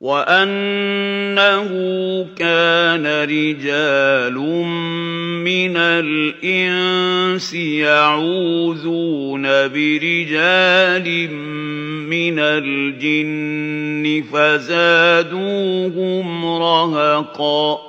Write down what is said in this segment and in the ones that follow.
وَأَنَّهُ كَانَ رِجَالٌ مِّنَ الْإِنسِ يَعُوذُونَ بِرِجَالٍ مِّنَ الْجِنِّ فَزَادُوهُمْ رَهَقًا.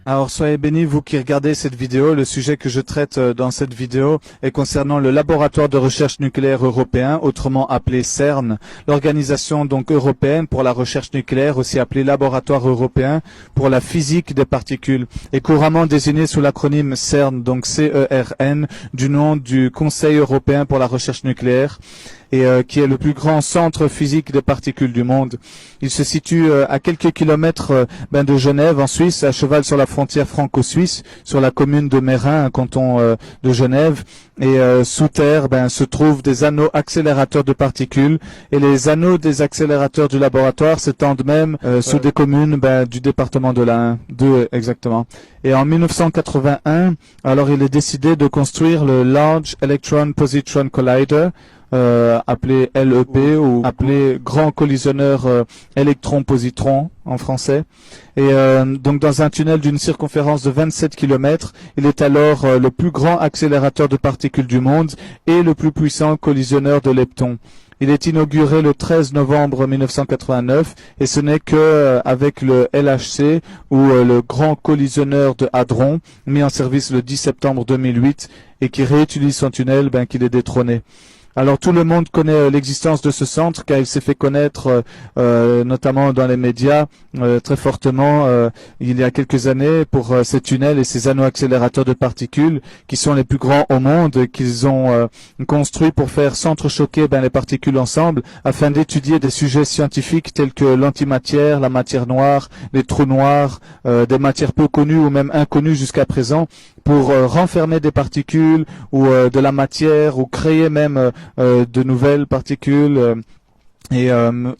Alors soyez bénis, vous qui regardez cette vidéo. Le sujet que je traite dans cette vidéo est concernant le laboratoire de recherche nucléaire européen, autrement appelé CERN, l'organisation donc européenne pour la recherche nucléaire, aussi appelée laboratoire européen pour la physique des particules, et couramment désigné sous l'acronyme CERN, donc CERN, du nom du Conseil européen pour la recherche nucléaire, et qui est le plus grand centre physique des particules du monde. Il se situe à quelques kilomètres de Genève, en Suisse, à cheval sur la frontière franco-suisse, sur la commune de Meyrin, un canton de Genève. Et sous terre, se trouvent des anneaux accélérateurs de particules. Et les anneaux des accélérateurs du laboratoire s'étendent même sous des communes du département de l'Ain, 2 exactement. Et en 1981, alors il est décidé de construire le Large Electron Positron Collider, appelé LEP ou appelé Grand Collisionneur électron-positron en français. Et donc dans un tunnel d'une circonférence de 27 km, il est alors le plus grand accélérateur de particules du monde et le plus puissant collisionneur de leptons. Il est inauguré le 13 novembre 1989 et ce n'est que avec le LHC ou le Grand Collisionneur de Hadron, mis en service le 10 septembre 2008 et qui réutilise son tunnel, qu'il est détrôné. Alors tout le monde connaît l'existence de ce centre car il s'est fait connaître notamment dans les médias très fortement il y a quelques années pour ces tunnels et ces anneaux accélérateurs de particules qui sont les plus grands au monde, qu'ils ont construits pour faire s'entrechoquer les particules ensemble afin d'étudier des sujets scientifiques tels que l'antimatière, la matière noire, les trous noirs, des matières peu connues ou même inconnues jusqu'à présent, pour renfermer des particules ou de la matière ou créer même de nouvelles particules et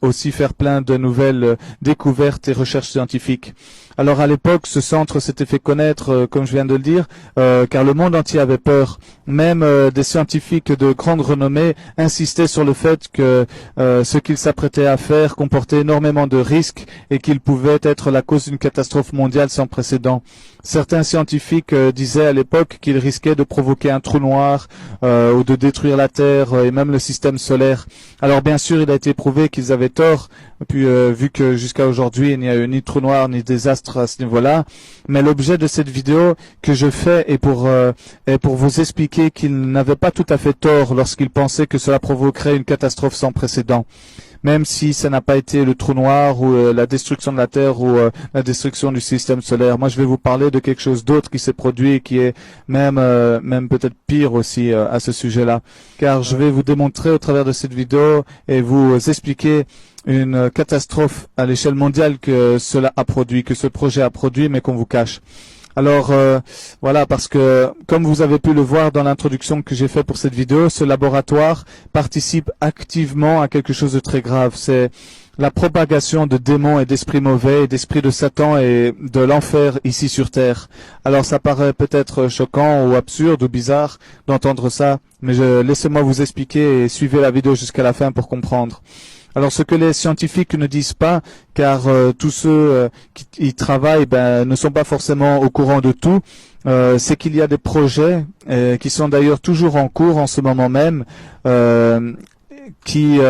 aussi faire plein de nouvelles découvertes et recherches scientifiques. Alors à l'époque, ce centre s'était fait connaître, comme je viens de le dire, car le monde entier avait peur. Même des scientifiques de grande renommée insistaient sur le fait que ce qu'ils s'apprêtaient à faire comportait énormément de risques et qu'il pouvait être la cause d'une catastrophe mondiale sans précédent. Certains scientifiques disaient à l'époque qu'ils risquaient de provoquer un trou noir ou de détruire la Terre et même le système solaire. Alors bien sûr, il a été prouvé qu'ils avaient tort, puis vu que jusqu'à aujourd'hui, il n'y a eu ni trou noir ni désastre à ce niveau-là. Mais l'objet de cette vidéo que je fais est pour vous expliquer qu'ils n'avaient pas tout à fait tort lorsqu'ils pensaient que cela provoquerait une catastrophe sans précédent. Même si ça n'a pas été le trou noir ou la destruction de la Terre ou la destruction du système solaire. Moi, je vais vous parler de quelque chose d'autre qui s'est produit et qui est même peut-être pire aussi à ce sujet-là. Car je vais vous démontrer au travers de cette vidéo et vous expliquer une catastrophe à l'échelle mondiale que cela a produit, que ce projet a produit, mais qu'on vous cache. Alors voilà, parce que comme vous avez pu le voir dans l'introduction que j'ai fait pour cette vidéo, ce laboratoire participe activement à quelque chose de très grave. C'est la propagation de démons et d'esprits mauvais et d'esprits de Satan et de l'enfer ici sur Terre. Alors ça paraît peut-être choquant ou absurde ou bizarre d'entendre ça, mais laissez-moi vous expliquer et suivez la vidéo jusqu'à la fin pour comprendre. Alors ce que les scientifiques ne disent pas, car tous ceux qui y travaillent ne sont pas forcément au courant de tout, c'est qu'il y a des projets qui sont d'ailleurs toujours en cours en ce moment même, qui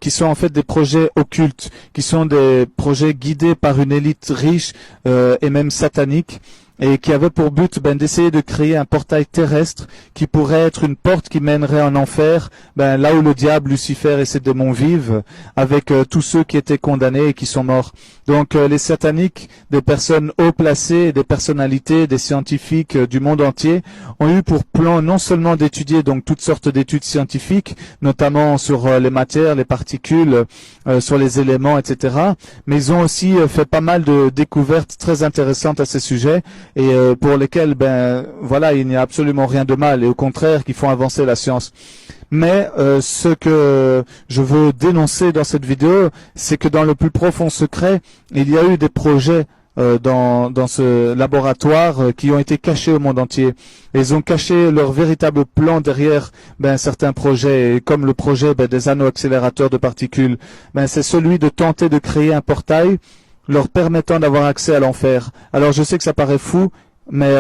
qui sont en fait des projets occultes, qui sont des projets guidés par une élite riche et même satanique, et qui avait pour but d'essayer de créer un portail terrestre qui pourrait être une porte qui mènerait en enfer, là où le diable, Lucifer et ses démons vivent, avec tous ceux qui étaient condamnés et qui sont morts. Donc les sataniques, des personnes haut placées, des personnalités, des scientifiques du monde entier, ont eu pour plan non seulement d'étudier donc toutes sortes d'études scientifiques, notamment sur les matières, les particules, sur les éléments, etc. Mais ils ont aussi fait pas mal de découvertes très intéressantes à ces sujets, et pour lesquels il n'y a absolument rien de mal, et au contraire qui font avancer la science. Mais ce que je veux dénoncer dans cette vidéo, c'est que dans le plus profond secret, il y a eu des projets dans ce laboratoire qui ont été cachés au monde entier. Et ils ont caché leur véritable plan derrière certains projets, et comme le projet des anneaux accélérateurs de particules. C'est celui de tenter de créer un portail leur permettant d'avoir accès à l'enfer. Alors je sais que ça paraît fou, mais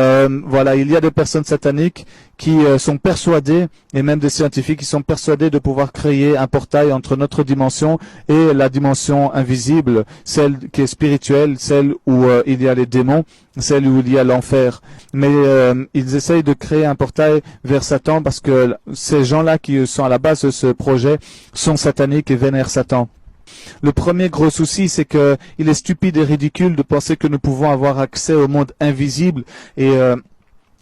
il y a des personnes sataniques qui sont persuadées, et même des scientifiques qui sont persuadés de pouvoir créer un portail entre notre dimension et la dimension invisible, celle qui est spirituelle, celle où il y a les démons, celle où il y a l'enfer. Mais ils essayent de créer un portail vers Satan parce que ces gens-là qui sont à la base de ce projet sont sataniques et vénèrent Satan. Le premier gros souci, c'est que il est stupide et ridicule de penser que nous pouvons avoir accès au monde invisible et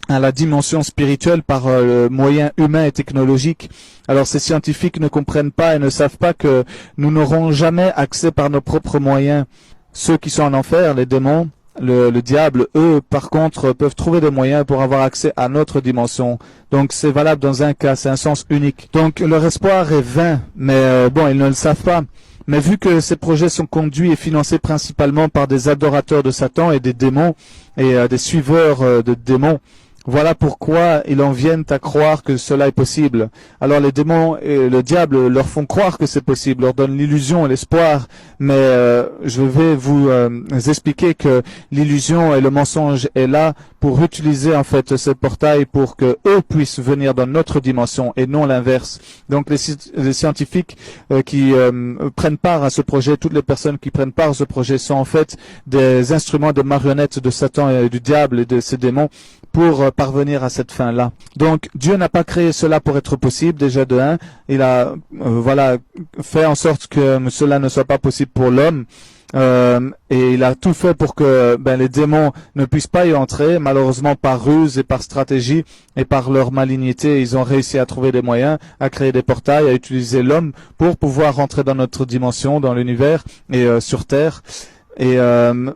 à la dimension spirituelle par le moyen humain et technologique. Alors ces scientifiques ne comprennent pas et ne savent pas que nous n'aurons jamais accès par nos propres moyens. Ceux qui sont en enfer, les démons, le diable, eux, par contre, peuvent trouver des moyens pour avoir accès à notre dimension. Donc c'est valable dans un cas, c'est un sens unique. Donc leur espoir est vain, mais ils ne le savent pas. Mais vu que ces projets sont conduits et financés principalement par des adorateurs de Satan et des démons et des suiveurs de démons, voilà pourquoi ils en viennent à croire que cela est possible. Alors les démons et le diable leur font croire que c'est possible, leur donnent l'illusion et l'espoir, mais je vais vous expliquer que l'illusion et le mensonge est là pour utiliser en fait ce portail pour que eux puissent venir dans notre dimension et non l'inverse. Donc les scientifiques qui prennent part à ce projet, toutes les personnes qui prennent part à ce projet sont en fait des instruments de marionnettes de Satan et du diable et de ses démons pour parvenir à cette fin-là. Donc Dieu n'a pas créé cela pour être possible, déjà de un. Il a fait en sorte que cela ne soit pas possible pour l'homme. Et il a tout fait pour que les démons ne puissent pas y entrer. Malheureusement, par ruse et par stratégie et par leur malignité, ils ont réussi à trouver des moyens, à créer des portails, à utiliser l'homme pour pouvoir rentrer dans notre dimension, dans l'univers et sur Terre. Et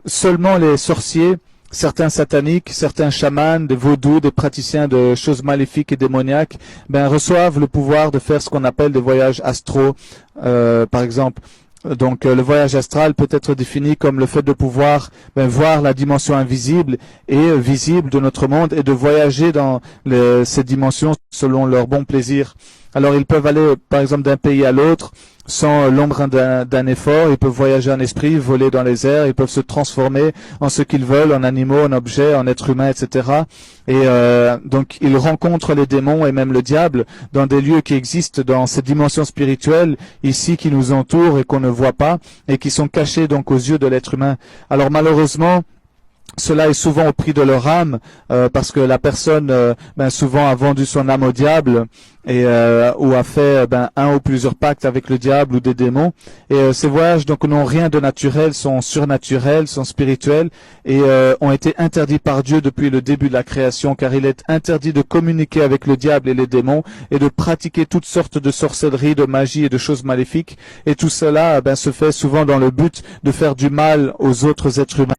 seulement les sorciers, certains sataniques, certains chamans, des vaudous, des praticiens de choses maléfiques et démoniaques, reçoivent le pouvoir de faire ce qu'on appelle des voyages astraux, par exemple. Donc le voyage astral peut être défini comme le fait de pouvoir voir la dimension invisible et visible de notre monde et de voyager dans ces dimensions selon leur bon plaisir. Alors ils peuvent aller par exemple d'un pays à l'autre sans l'ombre d'un effort, ils peuvent voyager en esprit, voler dans les airs, ils peuvent se transformer en ce qu'ils veulent, en animaux, en objets, en êtres humains, etc. Et donc ils rencontrent les démons et même le diable dans des lieux qui existent dans ces dimensions spirituelles ici qui nous entourent et qu'on ne voit pas et qui sont cachés donc aux yeux de l'être humain. Alors malheureusement, cela est souvent au prix de leur âme parce que la personne souvent a vendu son âme au diable et ou a fait un ou plusieurs pactes avec le diable ou des démons. Et ces voyages donc n'ont rien de naturel, sont surnaturels, sont spirituels et ont été interdits par Dieu depuis le début de la création, car il est interdit de communiquer avec le diable et les démons et de pratiquer toutes sortes de sorcellerie, de magie et de choses maléfiques. Et tout cela se fait souvent dans le but de faire du mal aux autres êtres humains.